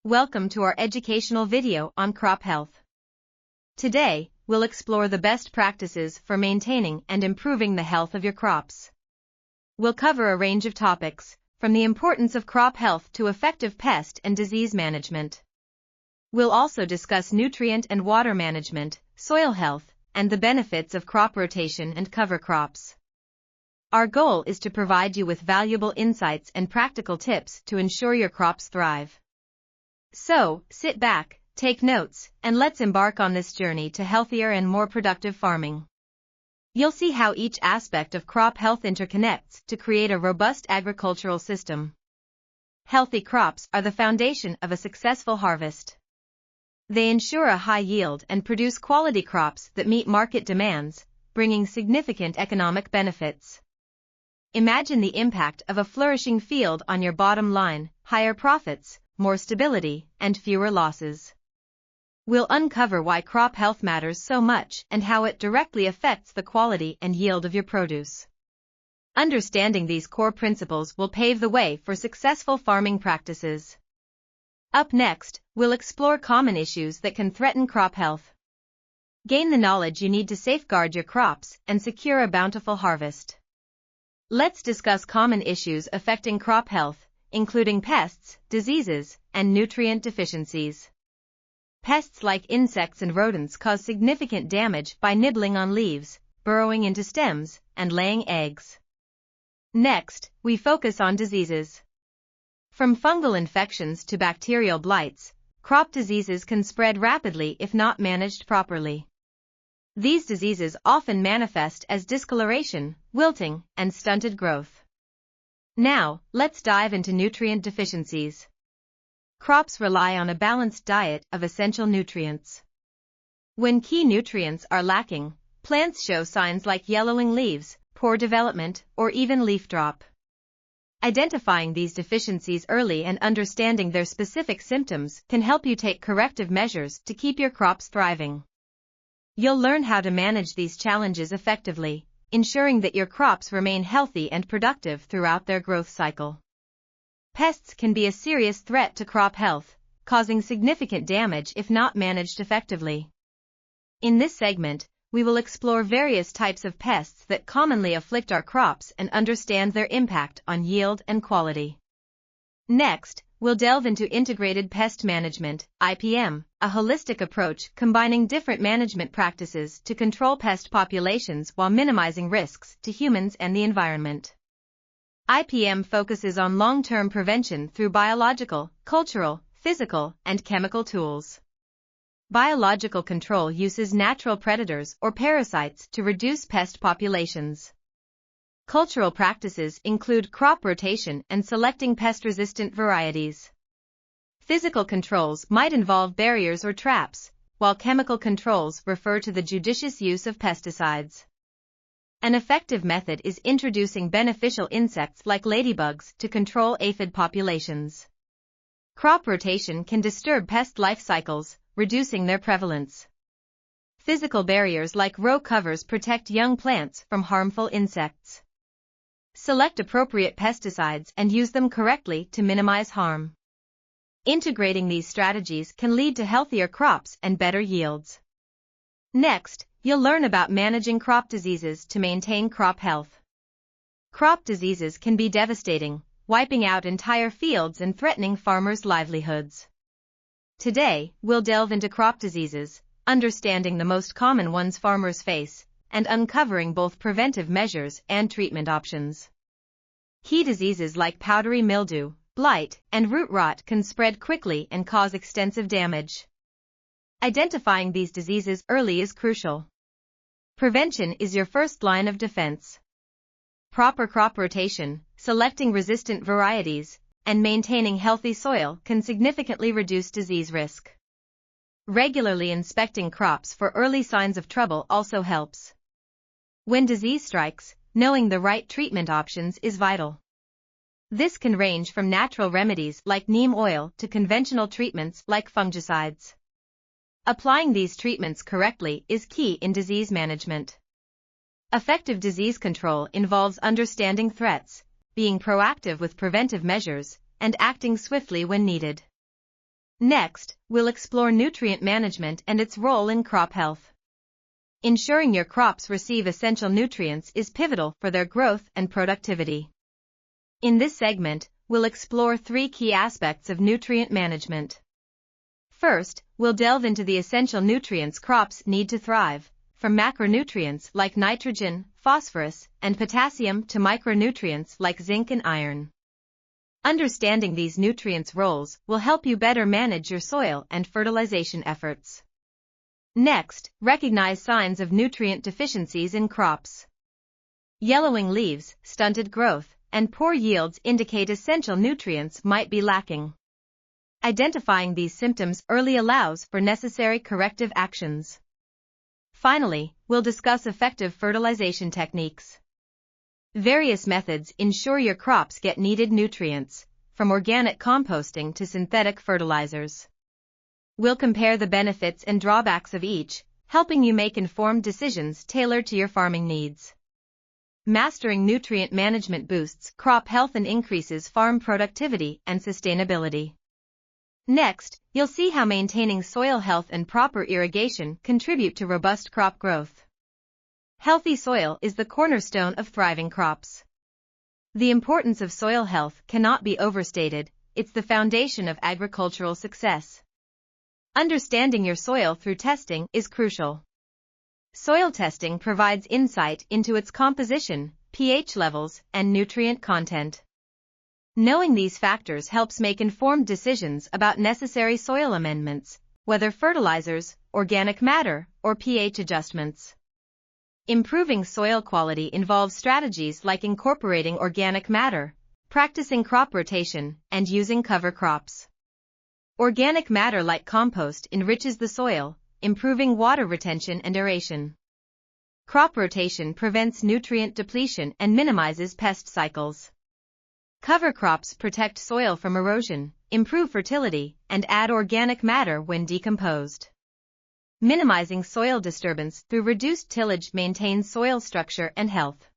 Welcome to our educational video on crop health. Today, we'll explore the best practices for maintaining and improving the health of your crops. We'll cover a range of topics, from the importance of crop health to effective pest and disease management. We'll also discuss nutrient and water management, soil health, and the benefits of crop rotation and cover crops. Our goal is to provide you with valuable insights and practical tips to ensure your crops thrive. So, sit back, take notes, and let's embark on this journey to healthier and more productive farming. You'll see how each aspect of crop health interconnects to create a robust agricultural system. Healthy crops are the foundation of a successful harvest. They ensure a high yield and produce quality crops that meet market demands, bringing significant economic benefits. Imagine the impact of a flourishing field on your bottom line: higher profits, more stability, and fewer losses. We'll uncover why crop health matters so much and how it directly affects the quality and yield of your produce. Understanding these core principles will pave the way for successful farming practices. Up next, we'll explore common issues that can threaten crop health. Gain the knowledge you need to safeguard your crops and secure a bountiful harvest. Let's discuss common issues affecting crop health, including pests, diseases, and nutrient deficiencies. Pests like insects and rodents cause significant damage by nibbling on leaves, burrowing into stems, and laying eggs. Next, we focus on diseases. From fungal infections to bacterial blights, crop diseases can spread rapidly if not managed properly. These diseases often manifest as discoloration, wilting, and stunted growth. Now, let's dive into nutrient deficiencies. Crops rely on a balanced diet of essential nutrients. When key nutrients are lacking, plants show signs like yellowing leaves, poor development, or even leaf drop. Identifying these deficiencies early and understanding their specific symptoms can help you take corrective measures to keep your crops thriving. You'll learn how to manage these challenges effectively, ensuring that your crops remain healthy and productive throughout their growth cycle. Pests can be a serious threat to crop health, causing significant damage if not managed effectively. In this segment, we will explore various types of pests that commonly afflict our crops and understand their impact on yield and quality. Next, we'll delve into integrated pest management, IPM, a holistic approach combining different management practices to control pest populations while minimizing risks to humans and the environment. IPM focuses on long-term prevention through biological, cultural, physical, and chemical tools. Biological control uses natural predators or parasites to reduce pest populations. Cultural practices include crop rotation and selecting pest-resistant varieties. Physical controls might involve barriers or traps, while chemical controls refer to the judicious use of pesticides. An effective method is introducing beneficial insects like ladybugs to control aphid populations. Crop rotation can disturb pest life cycles, reducing their prevalence. Physical barriers like row covers protect young plants from harmful insects. Select appropriate pesticides and use them correctly to minimize harm. Integrating these strategies can lead to healthier crops and better yields. Next, you'll learn about managing crop diseases to maintain crop health. Crop diseases can be devastating, wiping out entire fields and threatening farmers' livelihoods. Today, we'll delve into crop diseases, understanding the most common ones farmers face, and uncovering both preventive measures and treatment options. Key diseases like powdery mildew, blight, and root rot can spread quickly and cause extensive damage. Identifying these diseases early is crucial. Prevention is your first line of defense. Proper crop rotation, selecting resistant varieties, and maintaining healthy soil can significantly reduce disease risk. Regularly inspecting crops for early signs of trouble also helps. When disease strikes, knowing the right treatment options is vital. This can range from natural remedies like neem oil to conventional treatments like fungicides. Applying these treatments correctly is key in disease management. Effective disease control involves understanding threats, being proactive with preventive measures, and acting swiftly when needed. Next, we'll explore nutrient management and its role in crop health. Ensuring your crops receive essential nutrients is pivotal for their growth and productivity. In this segment, we'll explore 3 key aspects of nutrient management. First, we'll delve into the essential nutrients crops need to thrive, from macronutrients like nitrogen, phosphorus, and potassium to micronutrients like zinc and iron. Understanding these nutrients' roles will help you better manage your soil and fertilization efforts. Next, recognize signs of nutrient deficiencies in crops. Yellowing leaves, stunted growth, and poor yields indicate essential nutrients might be lacking. Identifying these symptoms early allows for necessary corrective actions. Finally, we'll discuss effective fertilization techniques. Various methods ensure your crops get needed nutrients, from organic composting to synthetic fertilizers. We'll compare the benefits and drawbacks of each, helping you make informed decisions tailored to your farming needs. Mastering nutrient management boosts crop health and increases farm productivity and sustainability. Next, you'll see how maintaining soil health and proper irrigation contribute to robust crop growth. Healthy soil is the cornerstone of thriving crops. The importance of soil health cannot be overstated, it's the foundation of agricultural success. Understanding your soil through testing is crucial. Soil testing provides insight into its composition, pH levels, and nutrient content. Knowing these factors helps make informed decisions about necessary soil amendments, whether fertilizers, organic matter, or pH adjustments. Improving soil quality involves strategies like incorporating organic matter, practicing crop rotation, and using cover crops. Organic matter like compost enriches the soil, improving water retention and aeration. Crop rotation prevents nutrient depletion and minimizes pest cycles. Cover crops protect soil from erosion, improve fertility, and add organic matter when decomposed. Minimizing soil disturbance through reduced tillage maintains soil structure and health.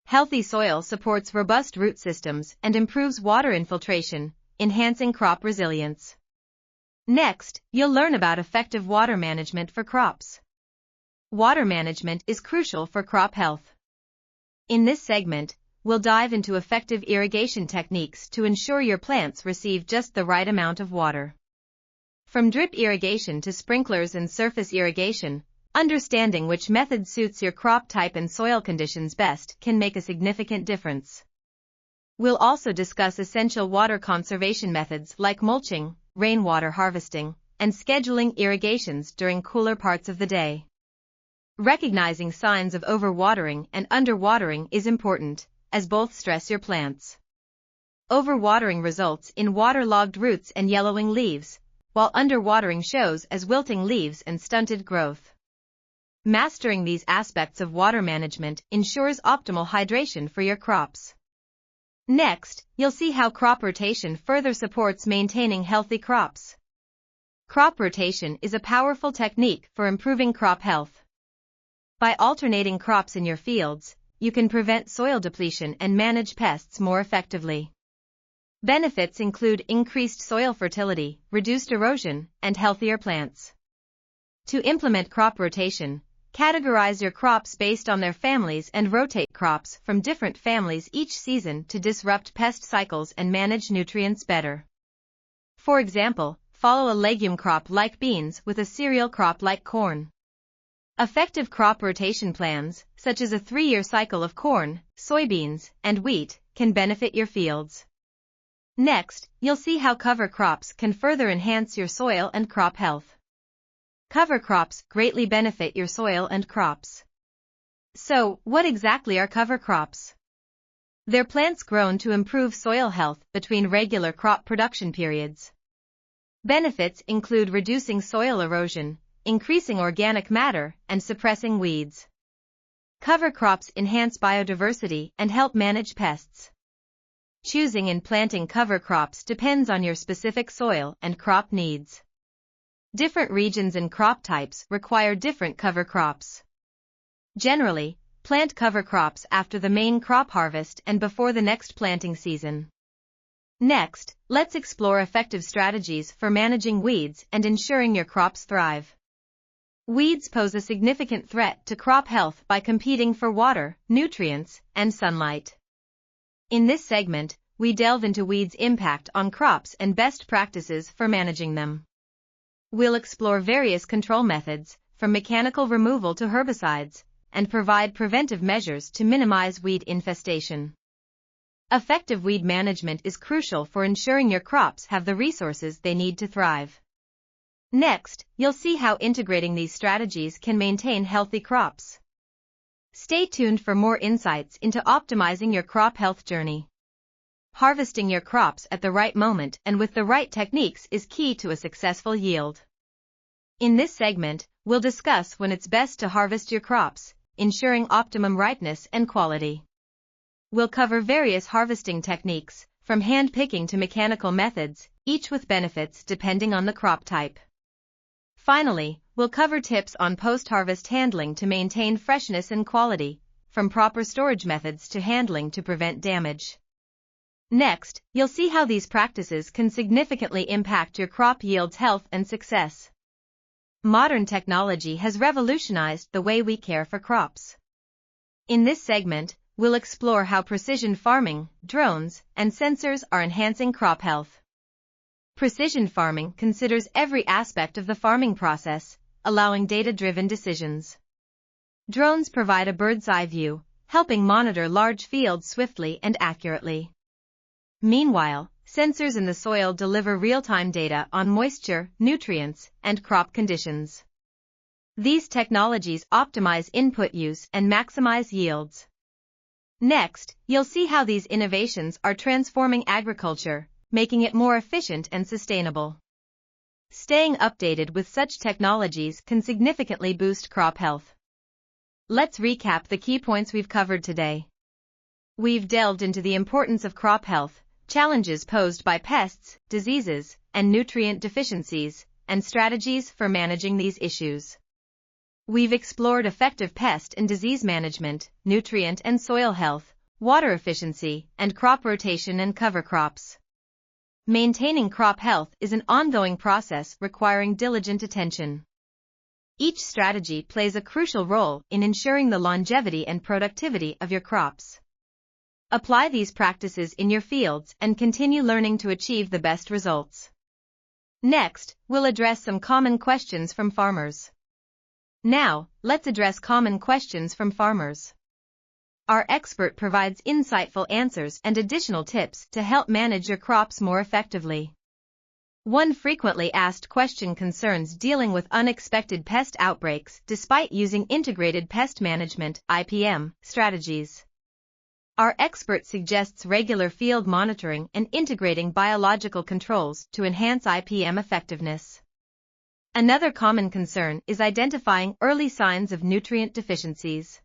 Healthy soil supports robust root systems and improves water infiltration, enhancing crop resilience. Next, you'll learn about effective water management for crops. Water management is crucial for crop health. In this segment, we'll dive into effective irrigation techniques to ensure your plants receive just the right amount of water. From drip irrigation to sprinklers and surface irrigation, understanding which method suits your crop type and soil conditions best can make a significant difference. We'll also discuss essential water conservation methods like mulching, rainwater harvesting, and scheduling irrigations during cooler parts of the day. Recognizing signs of overwatering and underwatering is important, as both stress your plants. Overwatering results in waterlogged roots and yellowing leaves, while underwatering shows as wilting leaves and stunted growth. Mastering these aspects of water management ensures optimal hydration for your crops. Next, you'll see how crop rotation further supports maintaining healthy crops. Crop rotation is a powerful technique for improving crop health. By alternating crops in your fields, you can prevent soil depletion and manage pests more effectively. Benefits include increased soil fertility, reduced erosion, and healthier plants. To implement crop rotation, categorize your crops based on their families and rotate crops from different families each season to disrupt pest cycles and manage nutrients better. For example, follow a legume crop like beans with a cereal crop like corn. Effective crop rotation plans, such as a 3-year cycle of corn, soybeans, and wheat, can benefit your fields. Next, you'll see how cover crops can further enhance your soil and crop health. Cover crops greatly benefit your soil and crops. So, what exactly are cover crops? They're plants grown to improve soil health between regular crop production periods. Benefits include reducing soil erosion, increasing organic matter, and suppressing weeds. Cover crops enhance biodiversity and help manage pests. Choosing and planting cover crops depends on your specific soil and crop needs. Different regions and crop types require different cover crops. Generally, plant cover crops after the main crop harvest and before the next planting season. Next, let's explore effective strategies for managing weeds and ensuring your crops thrive. Weeds pose a significant threat to crop health by competing for water, nutrients, and sunlight. In this segment, we delve into weeds' impact on crops and best practices for managing them. We'll explore various control methods, from mechanical removal to herbicides, and provide preventive measures to minimize weed infestation. Effective weed management is crucial for ensuring your crops have the resources they need to thrive. Next, you'll see how integrating these strategies can maintain healthy crops. Stay tuned for more insights into optimizing your crop health journey. Harvesting your crops at the right moment and with the right techniques is key to a successful yield. In this segment, we'll discuss when it's best to harvest your crops, ensuring optimum ripeness and quality. We'll cover various harvesting techniques, from hand picking to mechanical methods, each with benefits depending on the crop type. Finally, we'll cover tips on post-harvest handling to maintain freshness and quality, from proper storage methods to handling to prevent damage. Next, you'll see how these practices can significantly impact your crop yield's health and success. Modern technology has revolutionized the way we care for crops. In this segment, we'll explore how precision farming, drones, and sensors are enhancing crop health. Precision farming considers every aspect of the farming process, allowing data-driven decisions. Drones provide a bird's-eye view, helping monitor large fields swiftly and accurately. Meanwhile, sensors in the soil deliver real-time data on moisture, nutrients, and crop conditions. These technologies optimize input use and maximize yields. Next, you'll see how these innovations are transforming agriculture, making it more efficient and sustainable. Staying updated with such technologies can significantly boost crop health. Let's recap the key points we've covered today. We've delved into the importance of crop health, challenges posed by pests, diseases, and nutrient deficiencies, and strategies for managing these issues. We've explored effective pest and disease management, nutrient and soil health, water efficiency, and crop rotation and cover crops. Maintaining crop health is an ongoing process requiring diligent attention. Each strategy plays a crucial role in ensuring the longevity and productivity of your crops. Apply these practices in your fields and continue learning to achieve the best results. Next, we'll address some common questions from farmers. Now, let's address common questions from farmers. Our expert provides insightful answers and additional tips to help manage your crops more effectively. One frequently asked question concerns dealing with unexpected pest outbreaks despite using integrated pest management (IPM) strategies. Our expert suggests regular field monitoring and integrating biological controls to enhance IPM effectiveness. Another common concern is identifying early signs of nutrient deficiencies.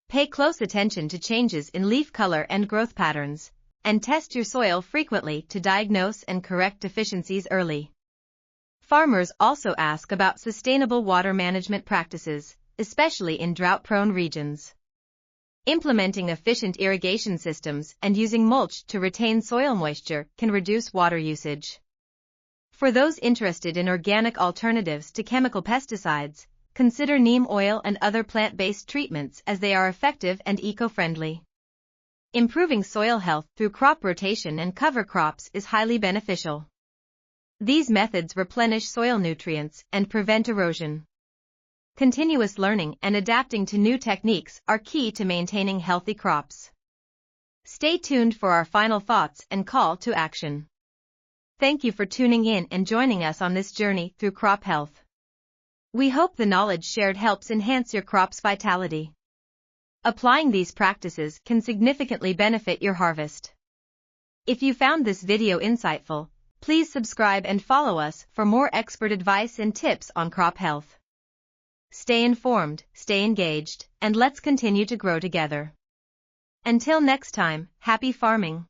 Pay close attention to changes in leaf color and growth patterns, and test your soil frequently to diagnose and correct deficiencies early. Farmers also ask about sustainable water management practices, especially in drought-prone regions. Implementing efficient irrigation systems and using mulch to retain soil moisture can reduce water usage. For those interested in organic alternatives to chemical pesticides, consider neem oil and other plant-based treatments as they are effective and eco-friendly. Improving soil health through crop rotation and cover crops is highly beneficial. These methods replenish soil nutrients and prevent erosion. Continuous learning and adapting to new techniques are key to maintaining healthy crops. Stay tuned for our final thoughts and call to action. Thank you for tuning in and joining us on this journey through crop health. We hope the knowledge shared helps enhance your crop's vitality. Applying these practices can significantly benefit your harvest. If you found this video insightful, please subscribe and follow us for more expert advice and tips on crop health. Stay informed, stay engaged, and let's continue to grow together. Until next time, happy farming!